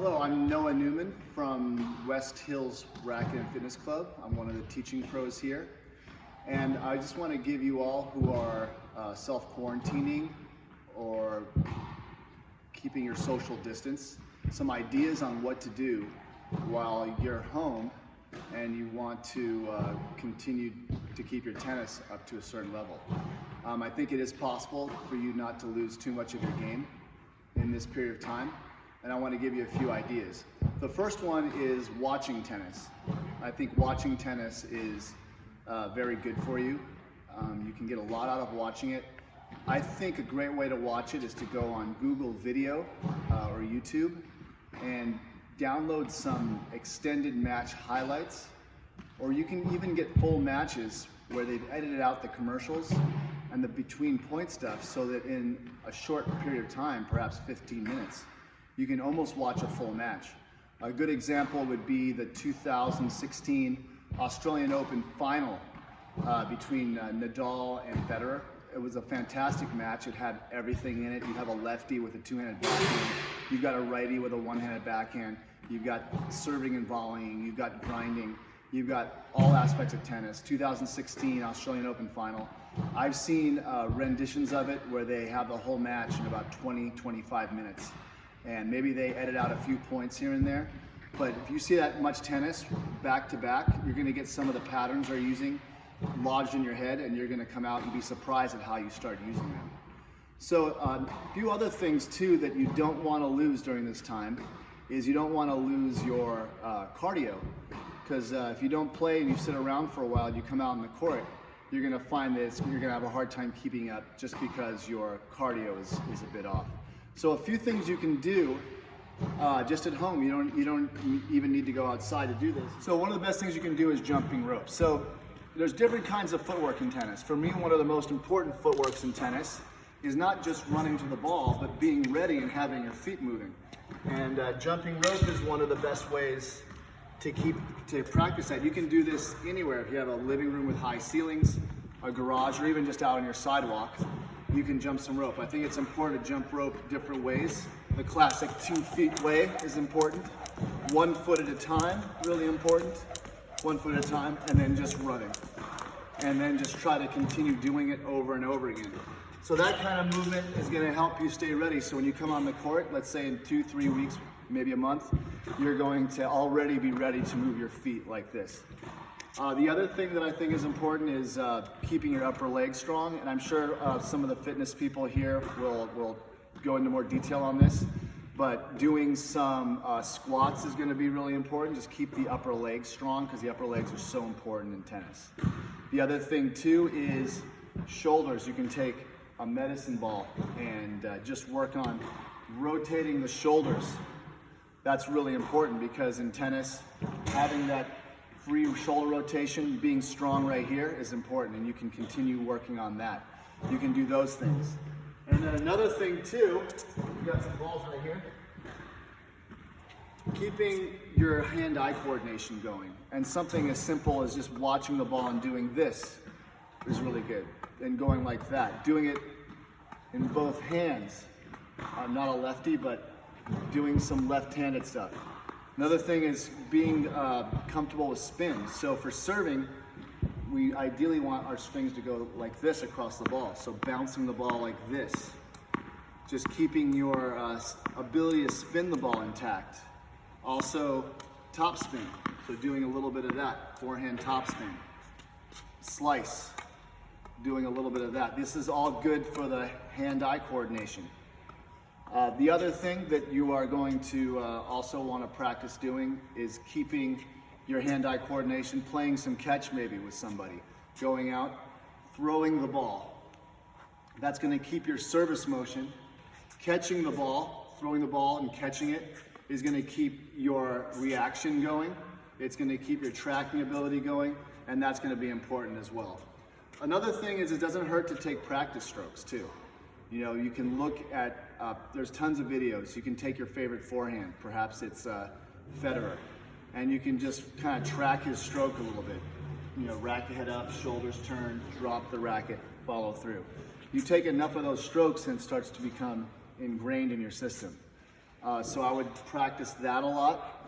Hello, I'm Noah Newman from West Hills Racket and Fitness Club. I'm one of the teaching pros here. And I just want to give you all who are self-quarantining or keeping your social distance some ideas on what to do while you're home and you want to continue to keep your tennis up to a certain level. I think it is possible for you not to lose too much of your game in this period of time, and I want to give you a few ideas. The first one is watching tennis. I think watching tennis is very good for you. You can get a lot out of watching it. I think a great way to watch it is to go on Google Video or YouTube and download some extended match highlights, or you can even get full matches where they've edited out the commercials and the between point stuff so that in a short period of time, perhaps 15 minutes, you can almost watch a full match. A good example would be the 2016 Australian Open final between Nadal and Federer. It was a fantastic match. It had everything in it. You have a lefty with a two-handed backhand. You've got a righty with a one-handed backhand. You've got serving and volleying. You've got grinding. You've got all aspects of tennis. 2016 Australian Open final. I've seen renditions of it where they have the whole match in about 20-25 minutes. And maybe they edit out a few points here and there. But if you see that much tennis back to back, you're going to get some of the patterns they're using lodged in your head, and you're going to come out and be surprised at how you start using them. So a few other things too that you don't want to lose during this time is you don't want to lose your cardio, because if you don't play and you sit around for a while and you come out on the court, you're going to find that you're going to have a hard time keeping up just because your cardio is a bit off. So a few things you can do just at home. You don't even need to go outside to do this. So one of the best things you can do is jumping rope. So there's different kinds of footwork in tennis. For me, one of the most important footworks in tennis is not just running to the ball, but being ready and having your feet moving. And jumping rope is one of the best ways to practice that. You can do this anywhere. If you have a living room with high ceilings, a garage, or even just out on your sidewalk, you can jump some rope. I think it's important to jump rope different ways. The classic 2 feet way is important. 1 foot at a time, really important. 1 foot at a time, and then just running. And then just try to continue doing it over and over again. So that kind of movement is going to help you stay ready. So when you come on the court, let's say in 2-3 weeks, maybe a month, you're going to already be ready to move your feet like this. The other thing that I think is important is keeping your upper leg strong, and I'm sure some of the fitness people here will go into more detail on this, but doing some squats is going to be really important. Just keep the upper legs strong, because the upper legs are so important in tennis. The other thing too is shoulders. You can take a medicine ball and just work on rotating the shoulders. That's really important, because in tennis, having that free shoulder rotation, being strong right here is important, and you can continue working on that. You can do those things. And then another thing too, we got some balls right here. Keeping your hand-eye coordination going, and something as simple as just watching the ball and doing this is really good. And going like that, doing it in both hands. I'm not a lefty, but doing some left-handed stuff. Another thing is being comfortable with spins. So for serving, we ideally want our strings to go like this across the ball. So bouncing the ball like this. Just keeping your ability to spin the ball intact. Also, top spin. So doing a little bit of that. Forehand top spin. Slice. Doing a little bit of that. This is all good for the hand-eye coordination. The other thing that you are going to also want to practice doing is keeping your hand-eye coordination, playing some catch maybe with somebody, going out, throwing the ball. That's going to keep your service motion. Catching the ball, throwing the ball and catching it is going to keep your reaction going. It's going to keep your tracking ability going, and that's going to be important as well. Another thing is it doesn't hurt to take practice strokes too. You know, you can look at, there's tons of videos. You can take your favorite forehand, perhaps it's Federer, and you can just kind of track his stroke a little bit. You know, racket head up, shoulders turn, drop the racket, follow through. You take enough of those strokes and it starts to become ingrained in your system. So I would practice that a lot.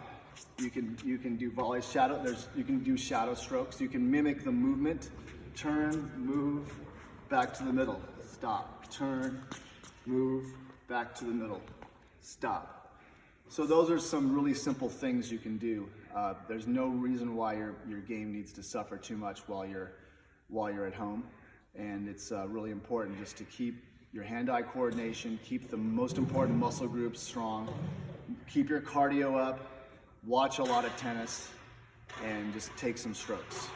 You can do volley shadow. You can do shadow strokes. You can mimic the movement. Turn, move, back to the middle. Stop. Turn, move, back to the middle. Stop. So those are some really simple things you can do. There's no reason why your game needs to suffer too much while you're at home, and it's really important just to keep your hand-eye coordination, keep the most important muscle groups strong, keep your cardio up, watch a lot of tennis, and just take some strokes.